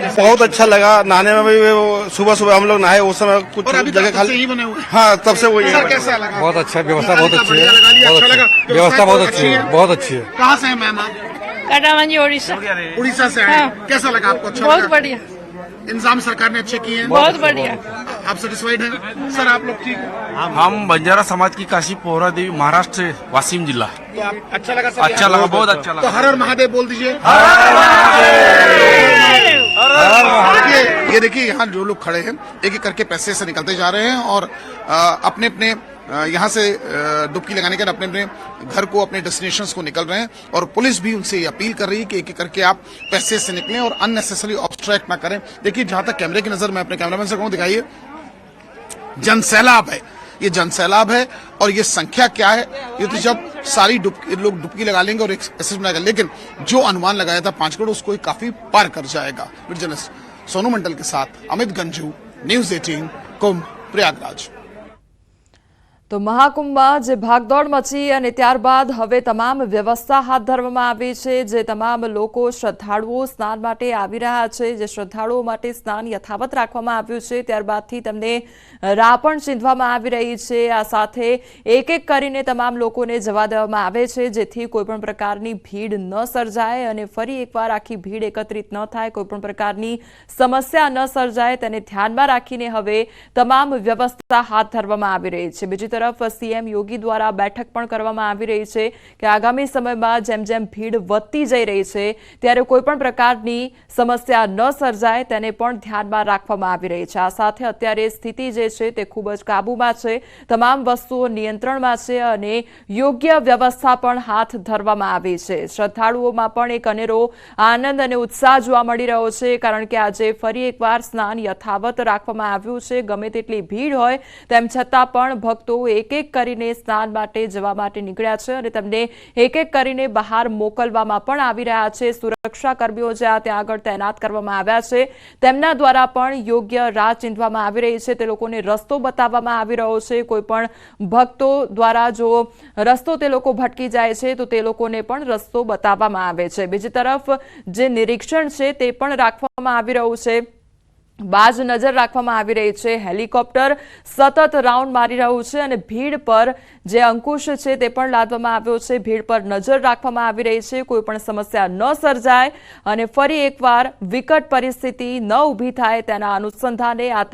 बहुत अच्छा लगा। नहाने में भी सुबह सुबह हम लोग नहाए, उस समय कुछ जगह खाली बने हुए हाँ तब से वही है। कैसा लगा? बहुत अच्छा, व्यवस्था बहुत अच्छी है, अच्छा लगा? व्यवस्था बहुत अच्छी है, बहुत अच्छी है। कहाँ से है मैम आप? कटावंजी उड़ीसा। उड़ीसा से आए। हाँ। कैसा लगा आपको? अच्छा बहुत लगा? बढ़िया, इंतजाम सरकार ने अच्छे किए हैं। बहुत बढ़िया। आप सेटिस्फाइड हैं? सर आप लोग ठीक हैं? हम बंजारा समाज की काशी पोहरा देवी महाराष्ट्र से वासिम जिला। तो आप अच्छा लगा सर? अच्छा लगा, बहुत अच्छा तो लगा। हर हर महादेव बोल दीजिए। ये देखिए यहाँ जो लोग खड़े हैं एक एक करके पैसे से निकलते जा रहे हैं और अपने अपने यहाँ से डुबकी लगाने के बाद अपने अपने घर को, अपने डेस्टिनेशंस को निकल रहे हैं और पुलिस भी उनसे अपील कर रही है कि एक एक करके आप पैसे से निकलें और अननेसेसरी ऑब्स्ट्रैक्ट ना करें। देखिए जहां तक कैमरे की नजर, मैं अपने कैमरामैन से कहूँ दिखाइए, जनसैलाब है, ये जनसैलाब है और ये संख्या क्या है ये तो जब सारी लोग डुबकी लगा लेंगे और एक एसेसमेंट आएगा, लेकिन जो अनुमान लगाया था 5 करोड़ उसको काफी पार कर जाएगा। जर्नलिस्ट सोनू मंडल के साथ अमित गंजू, न्यूज 18 कुंभ, प्रयागराज। તો મહાકુંભમાં જે ભાગદોડ મચી અને ત્યારબાદ હવે તમામ વ્યવસ્થા હાથ ધરવામાં આવી છે। જે તમામ લોકો શ્રદ્ધાળુઓ સ્નાન માટે આવી રહ્યા છે, જે શ્રદ્ધાળુઓ માટે સ્નાન યથાવત રાખવામાં આવ્યું છે, ત્યારબાદથી તેમને રાહ પણ ચીંધવામાં આવી રહી છે। આ સાથે એક એક કરીને તમામ લોકોને જવા દેવામાં આવે છે, જેથી કોઈપણ પ્રકારની ભીડ ન સર્જાય અને ફરી એકવાર આખી ભીડ એકત્રિત ન થાય, કોઈપણ પ્રકારની સમસ્યા ન સર્જાય, તેને ધ્યાનમાં રાખીને હવે તમામ વ્યવસ્થા હાથ ધરવામાં આવી રહી છે। બીજી तरफ सीएम योगी द्वारा बैठक पण करवामां आवी रही है कि आगामी समय में जेम जेम भीड़ वधती जई रही है त्यारे कोईपण प्रकारनी समस्या न सर्जाय तेने पण ध्यानमां राखवामां आवी रही है। आ साथे अत्यारे स्थिति जे छे ते खूब ज काबूमां छे, तमाम वस्तुओ नियंत्रणमां छे अने योग्य व्यवस्था पण हाथ धरवामां आवी छे। श्रद्धाळुओमां पण एक अनेरो आनंद अने उत्साह जोवा मळी रह्यो छे, कारण के आजे फरी एकवार स्नान यथावत राखवामां आव्युं छे। गमे तेटली भीड़ होय तेम छतां पण भक्तो एक एक करीने स्नान माटे जवा माटे निकळ्या छे अने तेમને एक एक करीने बहार मोकलवामां पण आवी रह्या छे। सुरक्षा कर्मीओ जे त्यां आगळ तैनात करवामां आव्या छे, तेमना द्वारा पण योग्य राह चींधवामां आवी रही छे, ते लोकोने रस्तो बताववामां आवी रह्यो छे। कोई पण भक्तो द्वारा जो रस्तो ते लोको भटकी जाय छे तो ते लोकोने पण रस्तो बताववामां आवे छे। बीजी तरफ जे निरीक्षण छे ते पण राखवामां आवी रह्युं छे, बाज नजर राखवामां आवी रही है। हेलिकॉप्टर सतत राउंड मारी रह्युं छे अने भीड़ पर जे अंकुश छे ते पण लादवामां आव्यो छे। भीड़ पर नजर राखवामां आवी रही है, कोईपण समस्या न सर्जाय अने फरी एकवार विकट परिस्थिति न ऊभी थाय तेना अनुसंधाने आ